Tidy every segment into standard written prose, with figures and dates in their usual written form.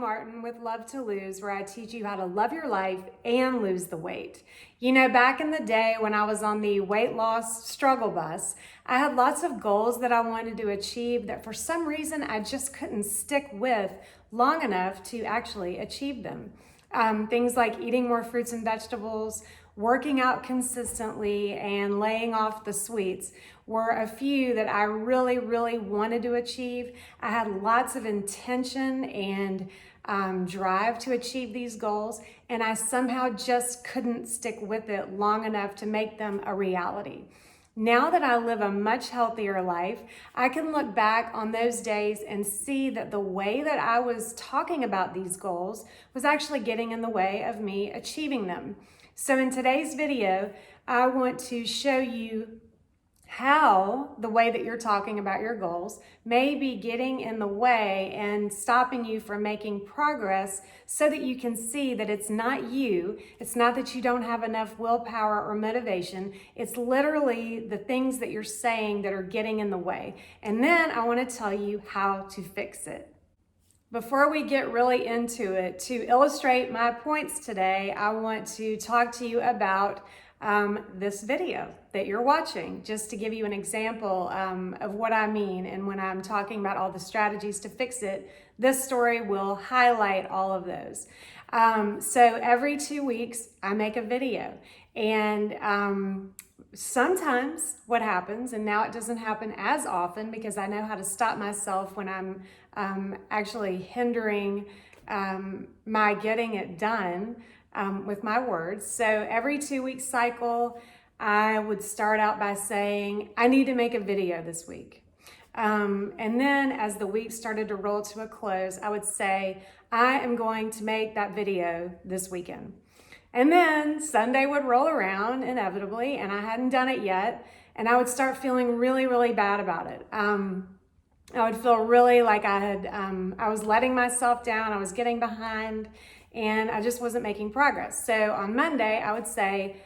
Martin with Love to Lose, where I teach you how to love your life and lose the weight. You know, back in the day when I was on the weight loss struggle bus, I had lots of goals that I wanted to achieve that for some reason I just couldn't stick with long enough to actually achieve them. Things like eating more fruits and vegetables, working out consistently, and laying off the sweets were a few that I really wanted to achieve. I had lots of intention and drive to achieve these goals, and I somehow just couldn't stick with it long enough to make them a reality. Now that I live a much healthier life, I can look back on those days and see that the way that I was talking about these goals was actually getting in the way of me achieving them. So in today's video, I want to show you how the way that you're talking about your goals may be getting in the way and stopping you from making progress, so that you can see that it's not you. It's not that you don't have enough willpower or motivation. It's literally the things that you're saying that are getting in the way. And then I want to tell you how to fix it. Before we get really into it, to illustrate my points today, I want to talk to you about this video that you're watching, just to give you an example of what I mean. And when I'm talking about all the strategies to fix it, this story will highlight all of those. So every 2 weeks, I make a video. And sometimes what happens, and now it doesn't happen as often because I know how to stop myself when I'm actually hindering my getting it done with my words. So every 2 week cycle, I would start out by saying, I need to make a video this week. And then as the week started to roll to a close, I would say, I am going to make that video this weekend. And then Sunday would roll around inevitably, and I hadn't done it yet. And I would start feeling really bad about it. I would feel really like I was letting myself down. I was getting behind, and I just wasn't making progress. So on Monday, I would say,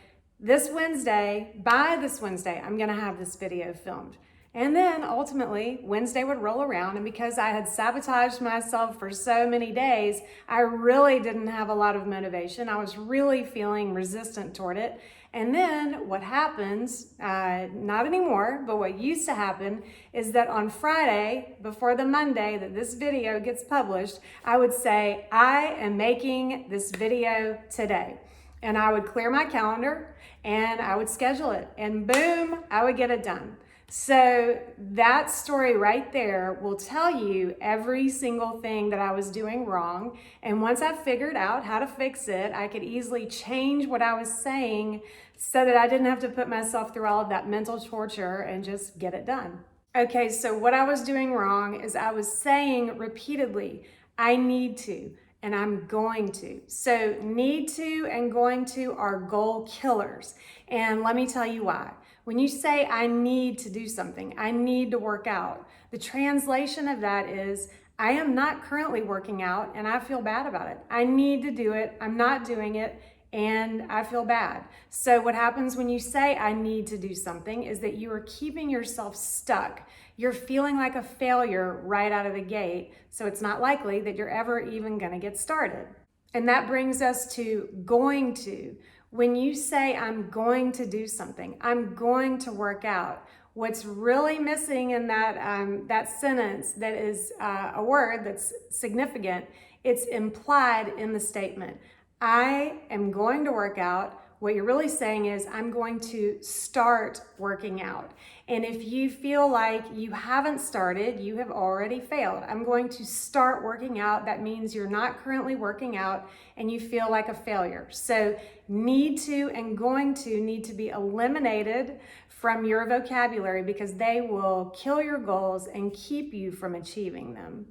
by this Wednesday, I'm gonna have this video filmed. And then ultimately, Wednesday would roll around, and because I had sabotaged myself for so many days, I really didn't have a lot of motivation. I was really feeling resistant toward it. And then what happens, not anymore, but what used to happen is that on Friday, before the Monday that this video gets published, I would say, I am making this video today. And I would clear my calendar and I would schedule it, and boom, I would get it done. So that story right there will tell you every single thing that I was doing wrong. And once I figured out how to fix it, I could easily change what I was saying so that I didn't have to put myself through all of that mental torture and just get it done. Okay, so what I was doing wrong is I was saying repeatedly, I need to, and I'm going to. So need to and going to are goal killers. And let me tell you why. When you say, I need to do something, I need to work out, the translation of that is, I am not currently working out and I feel bad about it. I need to do it, I'm not doing it, and I feel bad. So what happens when you say, I need to do something, is that you are keeping yourself stuck. You're feeling like a failure right out of the gate, so it's not likely that you're ever even gonna get started. And that brings us to going to. When you say, I'm going to do something, I'm going to work out, what's really missing in that sentence that is a word that's significant, it's implied in the statement. I am going to work out. What you're really saying is, I'm going to start working out. And if you feel like you haven't started, you have already failed. I'm going to start working out. That means you're not currently working out and you feel like a failure. So need to and going to need to be eliminated from your vocabulary, because they will kill your goals and keep you from achieving them.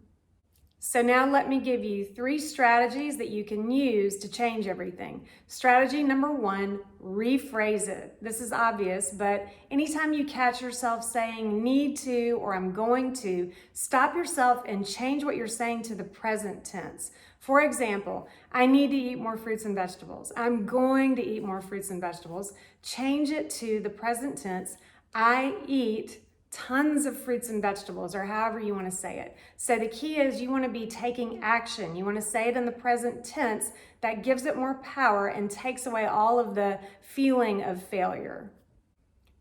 So now let me give you 3 strategies that you can use to change everything. Strategy number 1, rephrase it. This is obvious, but anytime you catch yourself saying need to or I'm going to, stop yourself and change what you're saying to the present tense. For example, I need to eat more fruits and vegetables. I'm going to eat more fruits and vegetables. Change it to the present tense. I eat tons of fruits and vegetables, or however you want to say it. So the key is you want to be taking action. You want to say it in the present tense. That gives it more power and takes away all of the feeling of failure.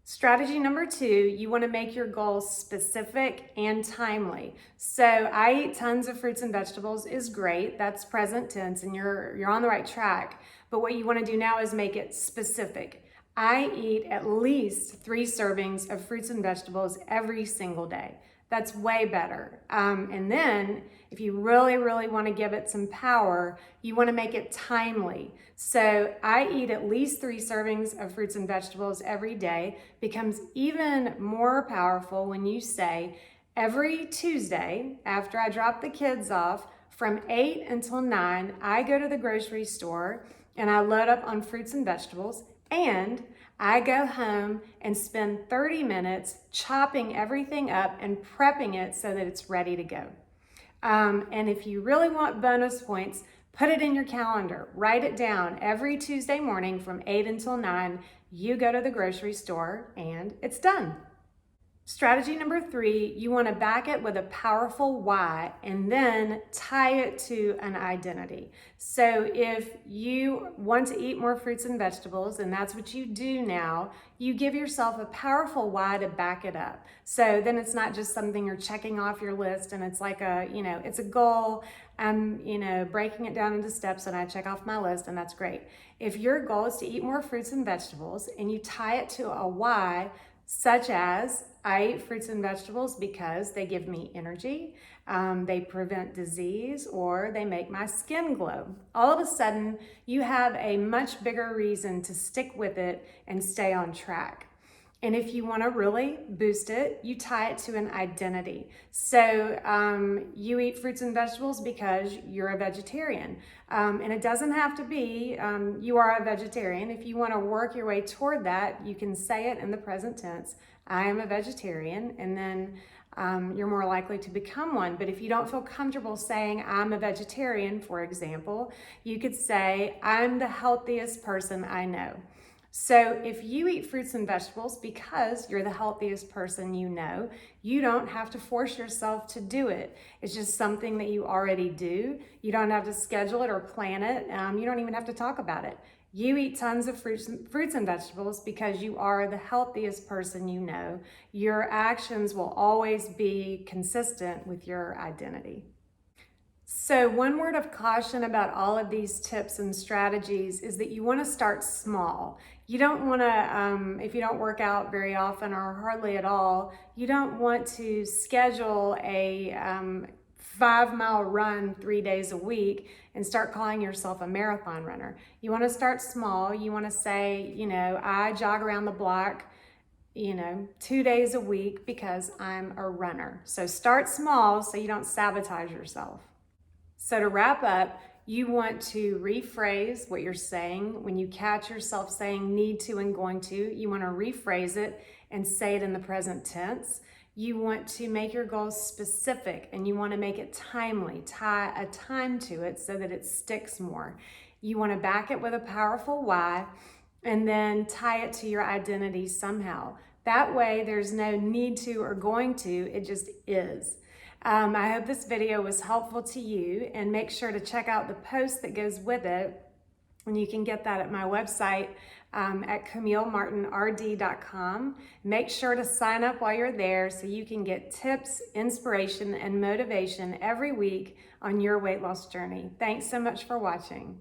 Strategy number 2, you want to make your goals specific and timely. So I eat tons of fruits and vegetables is great. That's present tense and you're on the right track. But what you want to do now is make it specific. I eat at least 3 servings of fruits and vegetables every single day. That's way better. And then if you really, really want to give it some power, you want to make it timely. So I eat at least 3 servings of fruits and vegetables every day. Becomes even more powerful when you say, every Tuesday after I drop the kids off from 8 until 9, I go to the grocery store and I load up on fruits and vegetables, and I go home and spend 30 minutes chopping everything up and prepping it so that it's ready to go. And if you really want bonus points, put it in your calendar. Write it down. Every Tuesday morning from 8 until 9, you go to the grocery store and it's done. Strategy number 3, you want to back it with a powerful why and then tie it to an identity. So if you want to eat more fruits and vegetables, and that's what you do now, you give yourself a powerful why to back it up. So then it's not just something you're checking off your list and it's like it's a goal. I'm, breaking it down into steps and I check off my list and that's great. If your goal is to eat more fruits and vegetables and you tie it to a why, such as I eat fruits and vegetables because they give me energy, they prevent disease, or they make my skin glow. All of a sudden, you have a much bigger reason to stick with it and stay on track. And if you want to really boost it, you tie it to an identity. So you eat fruits and vegetables because you're a vegetarian. And it doesn't have to be you are a vegetarian. If you want to work your way toward that, you can say it in the present tense. I am a vegetarian, and then you're more likely to become one. But if you don't feel comfortable saying I'm a vegetarian, for example, you could say I'm the healthiest person I know. So if you eat fruits and vegetables because you're the healthiest person you know, you don't have to force yourself to do it. It's just something that you already do. You don't have to schedule it or plan it. You don't even have to talk about it. You eat tons of fruits and vegetables because you are the healthiest person you know. Your actions will always be consistent with your identity. So one word of caution about all of these tips and strategies is that you want to start small. You don't want to, if you don't work out very often or hardly at all, you don't want to schedule a 5-mile run 3 days a week and start calling yourself a marathon runner. You want to start small. You want to say, I jog around the block 2 days a week because I'm a runner. So start small so you don't sabotage yourself. So to wrap up, you want to rephrase what you're saying. When you catch yourself saying need to and going to, you want to rephrase it and say it in the present tense. You want to make your goals specific and you want to make it timely, tie a time to it so that it sticks more. You want to back it with a powerful why and then tie it to your identity somehow. That way there's no need to or going to, it just is. I hope this video was helpful to you, and make sure to check out the post that goes with it. And you can get that at my website at CamilleMartinRD.com. Make sure to sign up while you're there so you can get tips, inspiration, and motivation every week on your weight loss journey. Thanks so much for watching.